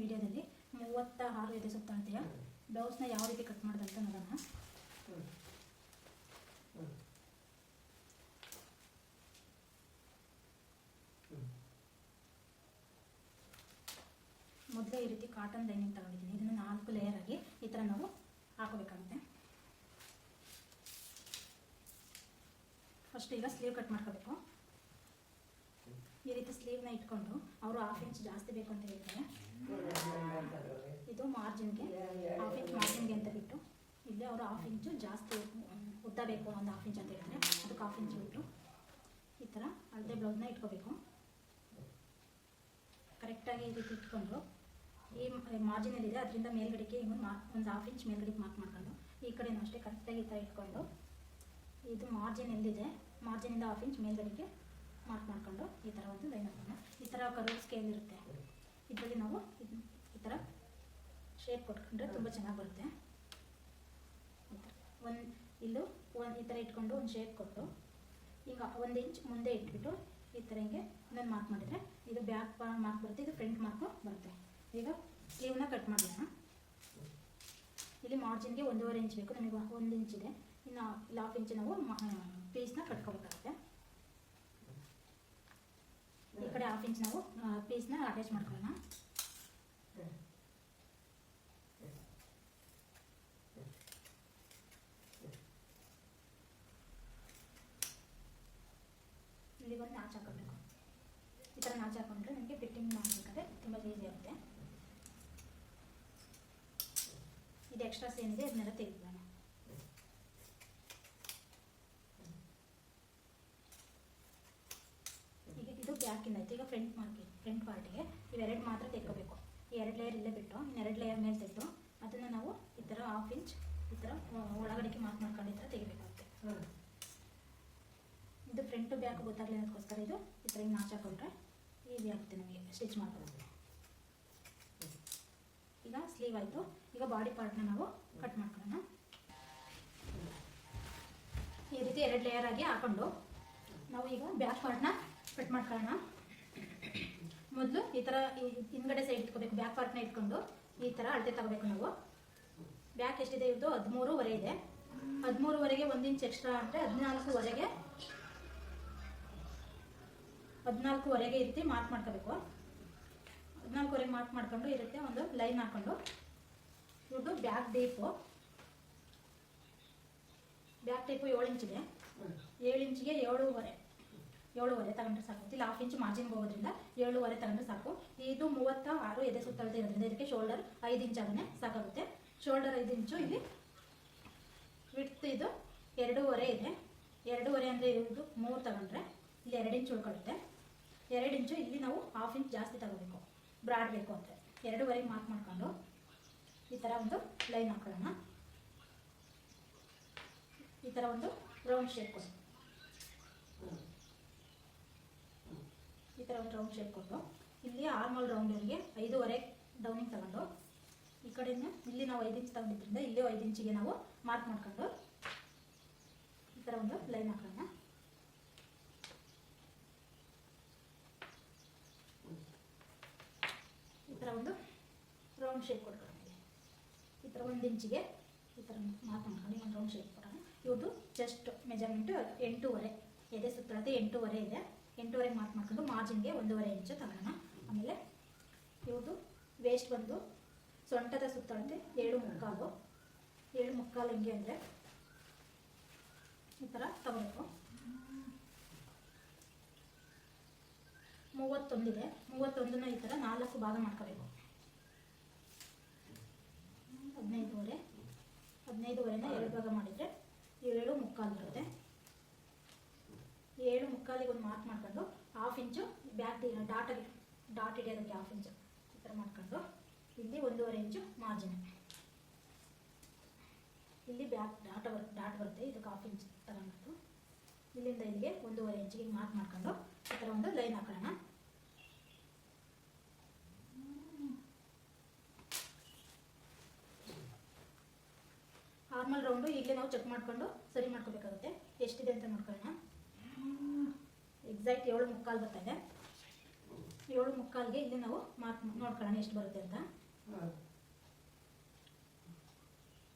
ವಿಡಿಯೋದಲ್ಲಿ 36 ಎದೆ ಸುತ್ತಳತೆಯ ಬ್ಲೌಸ್ನ ಯಾವ ರೀತಿ ಕಟ್ ಮಾಡೋದಂತ ನೋಡೋಣ. ಮೊದಲೇ ಈ ರೀತಿ ಕಾಟನ್ ಲೈನಿಂಗ್ ತಗೊಂಡಿದ್ದೀನಿ. ಇದನ್ನು 4 ಲೇಯರ್ ಆಗಿ ಈ ಥರ ನಾವು ಹಾಕೋಬೇಕಾಗುತ್ತೆ. ಫಸ್ಟ್ ಈಗ ಸ್ಲೀವ್ ಕಟ್ ಮಾಡ್ಕೋಬೇಕು. ಈ ರೀತಿ ಸ್ಲೀವ್ನ ಇಟ್ಕೊಂಡು ಅವರು 1/2 ಇಂಚ್ ಜಾಸ್ತಿ ಬೇಕು ಅಂತ ಹೇಳ್ತಾರೆ. ಇದು ಮಾರ್ಜಿನ್ಗೆ 1/2 ಇಂಚ್ ಮಾರ್ಜಿನ್ಗೆ ಅಂತ ಬಿಟ್ಟು ಇಲ್ಲಿ ಅವರು 1/2 ಇಂಚು ಜಾಸ್ತಿ ಉದ್ದ ಬೇಕು, ಒಂದು 1/2 ಇಂಚ್ ಅಂತ ಹೇಳ್ತಾರೆ. ಅದಕ್ಕೆ 1/2 ಇಂಚ್ ಬಿಟ್ಟು ಈ ಥರ ಅಳತೆ ಬ್ಲೌಸ್ನ ಇಟ್ಕೋಬೇಕು. ಕರೆಕ್ಟಾಗಿ ಈ ರೀತಿ ಇಟ್ಕೊಂಡು ಈ ಮಾರ್ಜಿನಲ್ಲಿದೆ ಅದರಿಂದ ಮೇಲ್ಗಡೆಗೆ ಒಂದು 1/2 ಇಂಚ್ ಮೇಲ್ಗಡೆಗೆ ಮಾರ್ಕ್ ಮಾಡ್ಕೊಂಡು ಈ ಕಡೆನೂ ಅಷ್ಟೇ ಕರೆಕ್ಟಾಗಿ ಈ ಥರ ಇಟ್ಕೊಂಡು ಇದು ಮಾರ್ಜಿನ್ ಎಲ್ಲಿದೆ ಮಾರ್ಜಿನಿಂದ 1/2 ಇಂಚ್ ಮೇಲ್ಗಡೆಗೆ ಮಾರ್ಕ್ ಮಾಡ್ಕೊಂಡು ಈ ಥರ ಒಂದು ಲೈನ್ ಹಾಕೋಣ. ಈ ಥರ ಕರ್ವ್ ಸ್ಕೇಲ್ ಇರುತ್ತೆ, ಇದರಲ್ಲಿ ನಾವು ಈ ಥರ ಶೇಪ್ ಕೊಟ್ಕೊಂಡ್ರೆ ತುಂಬ ಚೆನ್ನಾಗಿ ಬರುತ್ತೆ. ಇಲ್ಲೂ ಈ ಥರ ಇಟ್ಕೊಂಡು ಒಂದು ಶೇಪ್ ಕೊಟ್ಟು ಈಗ 1 ಇಂಚ್ ಮುಂದೆ ಇಟ್ಬಿಟ್ಟು ಈ ಥರ ಹಿಂಗೆ ಇನ್ನೊಂದು ಮಾರ್ಕ್ ಮಾಡಿದರೆ ಇದು ಬ್ಯಾಕ್ ಮಾರ್ಕ್ ಬರುತ್ತೆ, ಇದು ಫ್ರಂಟ್ ಮಾರ್ಕು ಬರುತ್ತೆ. ಈಗ ಸ್ಲೀವ್ನ ಕಟ್ ಮಾಡೋಣ. ಇಲ್ಲಿ ಮಾರ್ಜಿನ್ಗೆ 1.5 ಇಂಚ್ ಬೇಕು, ನಮಗೆ 1 ಇಂಚ್ ಇದೆ. ಇನ್ನು ಇಲ್ಲಿ 1/2 ಇಂಚ್ ನಾವು ಪೀಸ್ನ ಕಟ್ಕೋಬೇಕಾಗುತ್ತೆ. ಈ ಕಡೆ 1/2 ಇಂಚ್ ನಾವು ಪೀಸ್ನ ಅಟ್ಯಾಚ್ ಮಾಡ್ಕೊಳ್ಳೋಣ. ಇಲ್ಲಿ ಒಂದು ನಾಚ್ ಹಾಕೋಬೇಕು. ಈ ಥರ ನಾಚ್ ಹಾಕೊಂಡ್ರೆ ನಮಗೆ ಫಿಟ್ಟಿಂಗ್ ಮಾಡಬೇಕಾದ್ರೆ ತುಂಬ ಈಸಿ ಆಗುತ್ತೆ. ಇದು ಎಕ್ಸ್ಟ್ರಾಸ್ ಏನಿದೆ ಅದನ್ನೆಲ್ಲ ತೆಗೆದುಕೊಳ್ಳೋಣ. ಈಗ ಇದು ಬ್ಯಾಕಿಂದ ಆಯ್ತು. ಈಗ ಫ್ರಂಟ್ ಪಾರ್ಟಿಗೆ ಇವೆರಡು ಮಾತ್ರ ತೆಗೆದುಕೋಬೇಕು. ಈ 2 ಲೇಯರ್ ಇಲ್ಲೇ ಬಿಟ್ಟು ಇನ್ನು 2 ಲೇಯರ್ ಮೇಲೆ ತೆಗೆದು ಅದನ್ನು ನಾವು ಈ ಥರ 1/2 ಇಂಚ್ ಈ ಥರ ಒಳಗಡೆಗೆ ಮಾರ್ಕ್ ಮಾಡ್ಕೊಂಡು ಈ ಥರ ತೆಗಿಬೇಕಾಗುತ್ತೆ. ಇದು ಫ್ರಂಟು ಬ್ಯಾಕ್ ಗೊತ್ತಾಗಲಿ ಅನ್ನೋದಕ್ಕೋಸ್ಕರ ಇದು ಈ ಥರ ಹಿಂಗೆ ನಾಚ್ ಹಾಕೊಂಡ್ರೆ ಈಸಿ ಆಗುತ್ತೆ ನಮಗೆ ಸ್ಟಿಚ್ ಮಾಡ್ಕೊಳ್ಳೋದು. ಈಗ ಸ್ಲೀವ್ ಆಯಿತು. ಈಗ ಬಾಡಿ ಪಾರ್ಟ್ನ ನಾವು ಕಟ್ ಮಾಡ್ಕೊಳ್ಳೋಣ. ಈ ರೀತಿ 2 ಲೇಯರ್ ಆಗಿ ಹಾಕೊಂಡು ನಾವು ಈಗ ಬ್ಯಾಕ್ ಪಾರ್ಟ್ನ ಕಟ್ ಮಾಡ್ಕೊಳ್ಳೋಣ. ಮೊದಲು ಈ ಥರ ಹಿಂದ್ಗಡೆ ಸೈಡ್ ಇಟ್ಕೋಬೇಕು. ಬ್ಯಾಕ್ ಪಾರ್ಟ್ನ ಇಟ್ಕೊಂಡು ಈ ಥರ ಅಳತೆ ತಗೋಬೇಕು. ನಾವು ಬ್ಯಾಕ್ ಎಷ್ಟಿದೆ ಇದು 13.5 ಇದೆ. 13.5ಗೆ 1 ಇಂಚ್ ಎಕ್ಸ್ಟ್ರಾ ಅಂದರೆ 14.5ಗೆ ಈ ರೀತಿ ಮಾರ್ಕ್ ಮಾಡ್ಕೋಬೇಕು. 14.5ಗೆ ಮಾರ್ಕ್ ಮಾಡ್ಕೊಂಡು ಈ ರೀತಿ ಒಂದು ಲೈನ್ ಹಾಕೊಂಡು ಇವ್ರದ್ದು ಬ್ಯಾಕ್ ಡೀಪು 7 ಇಂಚ್ ಇದೆ. 7 ಇಂಚಿಗೆ 7.5 ತಗೊಂಡ್ರೆ ಸಾಕು. ಇಲ್ಲಿ 1/2 ಇಂಚ್ ಮಾರ್ಜಿನ್ಗೆ ಹೋಗೋದ್ರಿಂದ 7.5 ತಗೊಂಡ್ರೆ ಸಾಕು. ಇದು 36 ಎದೆ ಸುತ್ತಳತೆ ಇರೋದ್ರಿಂದ ಇದಕ್ಕೆ ಶೋಲ್ಡರ್ 5 ಇಂಚ್ ಆಗನೇ ಸಾಕಾಗುತ್ತೆ. ಶೋಲ್ಡರ್ 5 ಇಂಚು. ಇಲ್ಲಿ ವಿಡ್ತ್ ಇದು 2.5 ಇದೆ. 2.5 ಅಂದರೆ ಇದು 3 ತಗೊಂಡ್ರೆ ಇಲ್ಲಿ 2 ಇಂಚ್ ಉಳ್ಕೊಳ್ಳುತ್ತೆ. 2 ಇಂಚು ಇಲ್ಲಿ ನಾವು 1/2 ಇಂಚ್ ಜಾಸ್ತಿ ತಗೋಬೇಕು. ಬ್ರಾಡ್ ಬೇಕು ಅಂದರೆ 2.5ಗೆ ಮಾರ್ಕ್ ಮಾಡ್ಕೊಂಡು ಈ ಥರ ಒಂದು ಲೈನ್ ಹಾಕೊಳ್ಳೋಣ. ಈ ಥರ ಒಂದು ರೌಂಡ್ ಶೇಪ್ ಕೊಡು. ಈ ಥರ ಒಂದು ರೌಂಡ್ ಶೇಪ್ ಕೊಟ್ಟು ಇಲ್ಲಿ ಆರ್ಮಲ್ ರೌಂಡಿಗೆ 5.5 ಡೌನಿಂಗ್ ತಗೊಂಡು ಈ ಕಡೆಯಿಂದ ಇಲ್ಲಿ ನಾವು 5 ಇಂಚ್ ತಗೊಂಡಿದ್ದರಿಂದ ಇಲ್ಲಿ 5 ಇಂಚಿಗೆ ನಾವು ಮಾರ್ಕ್ ಮಾಡ್ಕೊಂಡು ಈ ಥರ ಒಂದು ಲೈನ್ ಹಾಕೋಣ. ಈ ಥರ ಒಂದು ರೌಂಡ್ ಶೇಪ್ ಕೊಟ್ಕೊಳ್ಳೋಣ. ಈ ಥರ 1 ಇಂಚಿಗೆ ಈ ಥರ ಮಾರ್ಕ್ ಮಾಡ್ಕೊಂಡು ಒಂದು ರೌಂಡ್ ಶೇಪ್ ಕೊಡೋಣ. ಇವ್ರದ್ದು ಚೆಸ್ಟ್ ಮೆಜರ್ಮೆಂಟು 8.5 ಎದೆ ಸುತ್ತಳತೆ 8.5 ಇದೆ. 8.5 ಮಾರ್ಕ್ ಮಾಡ್ಕೊಂಡು ಮಾರ್ಜಿನ್ಗೆ 1.5 ಇಂಚು ತಗೋಣ. ಆಮೇಲೆ ಇವ್ರದ್ದು ವೇಸ್ಟ್ ಬಂದು ಸೊಂಟದ ಸುತ್ತಳತೆ 7.25 ಹೆಂಗೆ ಅಂದರೆ ಈ ಥರ ತಗೋಬೇಕು. 31 ಇದೆ. 31ನ ಈ ಥರ 4 ಭಾಗ ಮಾಡ್ಕೋಬೇಕು. 15.5ನ 2 ಭಾಗ ಮಾಡಿದರೆ 7.25 ಬರುತ್ತೆ. 7.25ಗೆ ಒಂದು ಮಾರ್ಕ್ ಮಾಡ್ಕೊಂಡು 1/2 ಇಂಚು ಬ್ಯಾಕ್ ಡಾಟ್ ಹಿಡಿಯೋದಕ್ಕೆ 1/2 ಇಂಚು ಈ ಥರ ಮಾಡ್ಕೊಂಡು ಇಲ್ಲಿ 1.5 ಇಂಚು ಮಾರ್ಜಿನ್. ಇಲ್ಲಿ ಬ್ಯಾಕ್ ಡಾಟ್ ಬರುತ್ತೆ, ಇದಕ್ಕೆ 1/2 ಇಂಚ್ ತಗೊಂಡು ಇಲ್ಲಿಂದ ಇಲ್ಲಿಗೆ 1.5 ಇಂಚಿಗೆ ಮಾರ್ಕ್ ಮಾಡ್ಕೊಂಡು ಈ ಥರ ಒಂದು ಲೈನ್ ಹಾಕೋಣ. ಆರ್ಮಲ್ ರೌಂಡು ಈಗಲೇ ನಾವು ಚೆಕ್ ಮಾಡಿಕೊಂಡು ಸರಿ ಮಾಡ್ಕೋಬೇಕಾಗುತ್ತೆ. ಎಷ್ಟಿದೆ ಅಂತ ನೋಡ್ಕೊಳ್ಳೋಣ. ಎಕ್ಸಾಕ್ಟ್ 7.25 ಬರ್ತಾಯಿದೆ. 7:45ಗೆ ಇಲ್ಲಿ ನಾವು ಮಾರ್ಕ್ ನೋಡ್ಕೊಳ್ಳೋಣ ಎಷ್ಟು ಬರುತ್ತೆ ಅಂತ.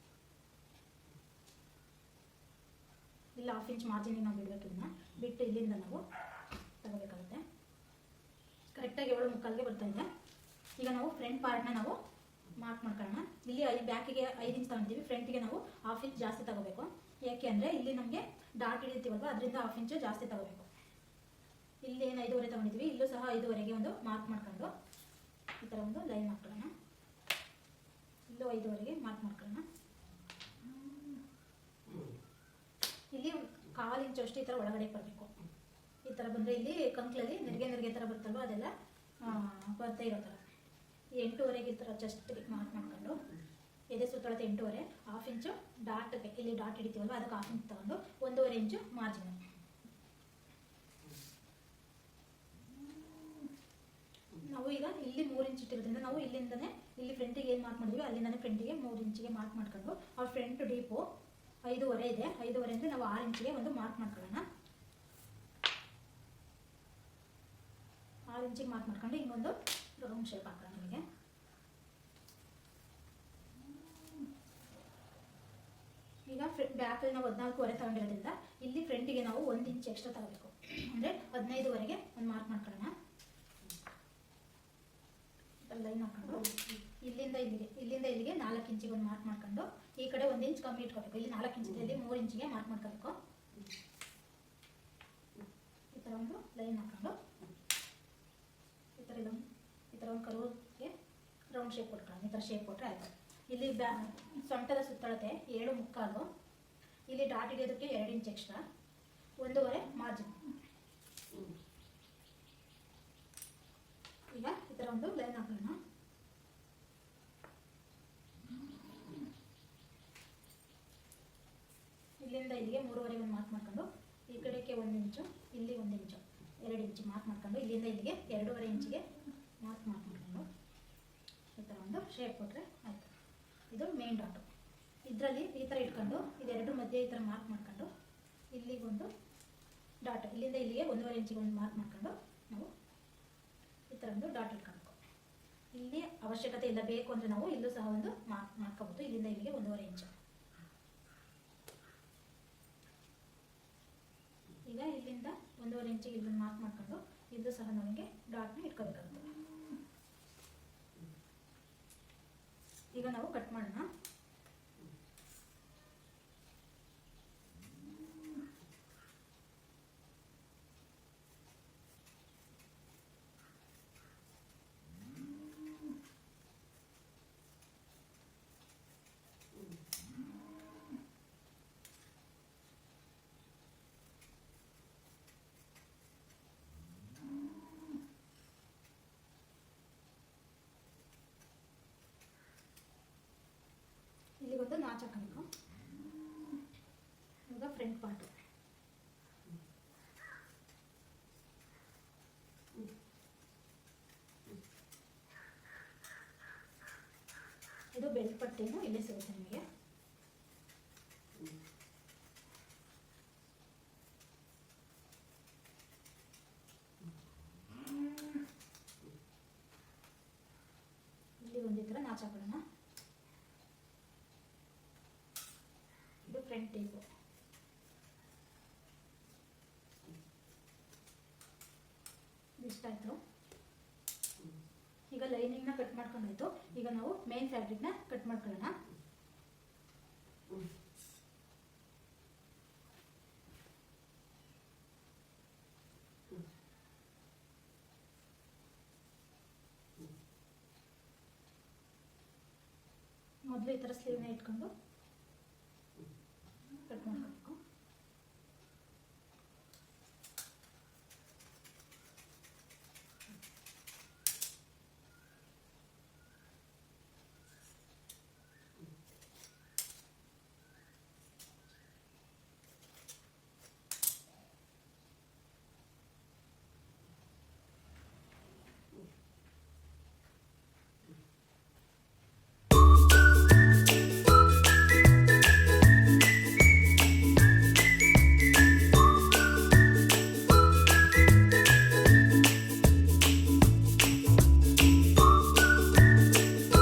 ಇಲ್ಲ 1/2 ಇಂಚ್ ಮಾರ್ಜಿನಿಗೆ ನಾವು ಬಿಡಬೇಕು. ಇದನ್ನ ಬಿಟ್ಟು ಇಲ್ಲಿಂದ ನಾವು ತಗೋಬೇಕಾಗುತ್ತೆ. ಕರೆಕ್ಟಾಗಿ 7:45ಗೆ ಬರ್ತಾ ಇದೆ. ಈಗ ನಾವು ಫ್ರಂಟ್ ಪಾರ್ಟ್ನ ನಾವು ಮಾರ್ಕ್ ಮಾಡ್ಕೊಳ್ಳೋಣ. ಇಲ್ಲಿ ಬ್ಯಾಕಿಗೆ 5 ಇಂಚ್ ತಗೊಂಡಿದ್ದೀವಿ, ಫ್ರಂಟಿಗೆ ನಾವು 1/2 ಇಂಚ್ ಜಾಸ್ತಿ ತಗೋಬೇಕು. ಯಾಕೆ ಅಂದರೆ ಇಲ್ಲಿ ನಮಗೆ ಡಾಟ್ ಹಿಡಿತೀವಲ್ವ, ಅದರಿಂದ 1/2 ಇಂಚು ಜಾಸ್ತಿ ತಗೋಬೇಕು. ಇಲ್ಲಿ ಏನು 5.5 ತಗೊಂಡಿದ್ದೀವಿ, ಇಲ್ಲೂ ಸಹ 5.5ಗೆ ಒಂದು ಮಾರ್ಕ್ ಮಾಡ್ಕೊಂಡು ಈ ಥರ ಒಂದು ಲೈನ್ ಹಾಕೊಳ್ಳೋಣ. ಇಲ್ಲೂ 5.5ಗೆ ಮಾರ್ಕ್ ಮಾಡ್ಕೊಳ್ಳೋಣ. ಇಲ್ಲಿ 1/4 ಇಂಚು ಅಷ್ಟು ಈ ಥರ ಒಳಗಡೆ ಬರಬೇಕು. ಈ ಥರ ಬಂದರೆ ಇಲ್ಲಿ ಕಂಕ್ಲಲ್ಲಿ ನೆರಿಗೆ ಥರ ಬರ್ತಲ್ವ, ಅದೆಲ್ಲ ಬರ್ತಾ ಇರೋ ಥರ. 8.5ಗೆ ಈ ಥರ ಜಸ್ಟ್ ಮಾರ್ಕ್ ಮಾಡ್ಕೊಂಡು ಎದೆ ಸುತ್ತಳತೆ 8.5, 1/2 ಇಂಚು ಡಾಟ್ಗೆ ಇಲ್ಲಿ ಡಾಟ್ ಹಿಡಿತೀವಲ್ವ ಅದಕ್ಕೆ 1/2 ಇಂಚ್ ತಗೊಂಡು 1.5 ಇಂಚು ಮಾರ್ಜಿನ್. ನಾವು ಈಗ ಇಲ್ಲಿ 3 ಇಂಚ್ ಇಟ್ಟಿರೋದ್ರಿಂದ ನಾವು ಇಲ್ಲಿಂದನೇ ಇಲ್ಲಿ ಫ್ರಂಟಿಗೆ ಏನು ಮಾರ್ಕ್ ಮಾಡಿದ್ವಿ ಅಲ್ಲಿಂದನೇ ಫ್ರಂಟಿಗೆ 3 ಇಂಚಿಗೆ ಮಾರ್ಕ್ ಮಾಡ್ಕೊಂಡು ಅವ್ರ ಫ್ರಂಟ್ ಡೀಪು 5.5 ಇದೆ. 5.5 ಅಂದರೆ ನಾವು 6 ಇಂಚಿಗೆ ಒಂದು ಮಾರ್ಕ್ ಮಾಡ್ಕೊಳ್ಳೋಣ. 6 ಇಂಚಿಗೆ ಮಾರ್ಕ್ ಮಾಡ್ಕೊಂಡು ಹಿಂಗೊಂದು ರೌಂಡ್ ಶೇಪ್ ಹಾಕೋಣ. ನಮಗೆ ಈಗ ಬ್ಯಾಕಲ್ಲಿ ನಾವು 14.5 ತಗೊಂಡಿರೋದ್ರಿಂದ ಇಲ್ಲಿ ಫ್ರಂಟಿಗೆ ನಾವು 1 ಇಂಚ್ ಎಕ್ಸ್ಟ್ರಾ ತಗೋಬೇಕು. ಅಂದರೆ 15.5ಗೆ ಒಂದು ಮಾರ್ಕ್ ಮಾಡ್ಕೊಳ್ಳೋಣ. ಲೈನ್ ಹಾಕೊಂಡು ಇಲ್ಲಿಂದ ಇಲ್ಲಿಗೆ 4 ಇಂಚಿಗೆ ಒಂದು ಮಾರ್ಕ್ ಮಾಡ್ಕೊಂಡು ಈ ಕಡೆ 1 ಇಂಚ್ ಕಮ್ಮಿ ಇಟ್ಕೋಬೇಕು. ಇಲ್ಲಿ 4 ಇಂಚ್ ಇಲ್ಲಿ 3 ಇಂಚಿಗೆ ಮಾರ್ಕ್ ಮಾಡ್ಕೋಬೇಕು. ಈ ಥರ ಒಂದು ಲೈನ್ ಹಾಕೊಂಡು ಈ ಥರ ಒಂದು ಕರುವಿಗೆ ರೌಂಡ್ ಶೇಪ್ ಕೊಟ್ಕೊಳ್ಳೋಣ. ಈ ಥರ ಶೇಪ್ ಕೊಟ್ಟರೆ ಆಯಿತು. ಇಲ್ಲಿ ಸೊಂಟದ ಸುತ್ತಳತೆ 7.75, ಇಲ್ಲಿ ಡಾಟ್ ಹಿಡಿಯೋದಕ್ಕೆ 2 ಇಂಚ್ ಎಕ್ಸ್ಟ್ರಾ, 1.5 ಮಾರ್ಜಿನ್. ಈಗ ಈ ಥರ ಒಂದು ಲೈನ್ ಹಾಕೋಣ. ಇಲ್ಲಿಂದ ಇಲ್ಲಿಗೆ 3.5 ಒಂದು ಮಾರ್ಕ್ ಮಾಡ್ಕೊಂಡು ಈ ಕಡೆಗೆ 1 ಇಂಚು, ಇಲ್ಲಿ 1 ಇಂಚು, 2 ಇಂಚು ಮಾರ್ಕ್ ಮಾಡ್ಕೊಂಡು ಇಲ್ಲಿಂದ ಇಲ್ಲಿಗೆ 2.5 ಇಂಚಿಗೆ ಮಾರ್ಕ್ ಮಾಡ್ಕೊಂಡು ಈ ಥರ ಒಂದು ಶೇಪ್ ಕೊಟ್ಟರೆ ಆಯಿತು. ಇದು ಮೇನ್ ಡಾಟು. ಇದರಲ್ಲಿ ಈ ಥರ ಇಟ್ಕೊಂಡು ಇದೆರಡು ಮಧ್ಯೆ ಈ ಥರ ಮಾರ್ಕ್ ಮಾಡ್ಕೊಂಡು ಇಲ್ಲಿಗೊಂದು ಡಾಟ್, ಇಲ್ಲಿಂದ ಇಲ್ಲಿಗೆ 1.5 ಇಂಚಿಗೆ ಒಂದು ಮಾರ್ಕ್ ಮಾಡ್ಕೊಂಡು ನಾವು ಈ ಥರ ಒಂದು ಡಾಟ್ ಇಟ್ಕೊಬೇಕು. ಇಲ್ಲಿ ಅವಶ್ಯಕತೆ ಇಲ್ಲ, ಬೇಕು ಅಂದರೆ ನಾವು ಇಲ್ಲೂ ಸಹ ಒಂದು ಮಾರ್ಕ್ ಮಾಡ್ಕೋಬೋದು. ಇಲ್ಲಿಂದ ಇಲ್ಲಿಗೆ 1.5 ಇಂಚು. ಈಗ ಇಲ್ಲಿಂದ 1.5 ಇಂಚಿಗೆ ಇಲ್ಲೊಂದು ಮಾರ್ಕ್ ಮಾಡ್ಕೊಂಡು ಇಲ್ಲೂ ಸಹ ನಮಗೆ ಡಾಟ್ನ ಇಟ್ಕೋಬೇಕಾಗುತ್ತೆ. ಈಗ ನಾವು ಕಟ್ ಮಾಡೋಣ. ಇಲ್ಲಿಗೊಂದು ನಾಚ್ ಹಾಕಬೇಕು. ಈಗ ಫ್ರಂಟ್ ಪಾರ್ಟು ಇದು ಬೆಲ್ಟ್ ಪಟ್ಟಿನೂ ಇಲ್ಲೇ ಸಿಗುತ್ತೆ ನಿಮಗೆ. ಇಲ್ಲಿ ಒಂದು ಈ ಥರ ನಾಚ್ ಹಾಕೋಣ. ಇದು ಫ್ರಂಟ್ ಟೇಪು. ಇಷ್ಟ ಆಯಿತು. ಈಗ ಲೈನಿಂಗ್ನ ಕಟ್ ಮಾಡ್ಕೊಂಡಾಯ್ತು. ಈಗ ನಾವು ಮೇನ್ ಫ್ಯಾಬ್ರಿಕ್ನ ಕಟ್ ಮಾಡ್ಕೊಳ್ಳೋಣ. ಮೊದಲು ಈ ಥರ ಸ್ಲೀವ್ನ ಇಟ್ಕೊಂಡು ಕಟ್ ಮಾಡ್ಕೊಂಡು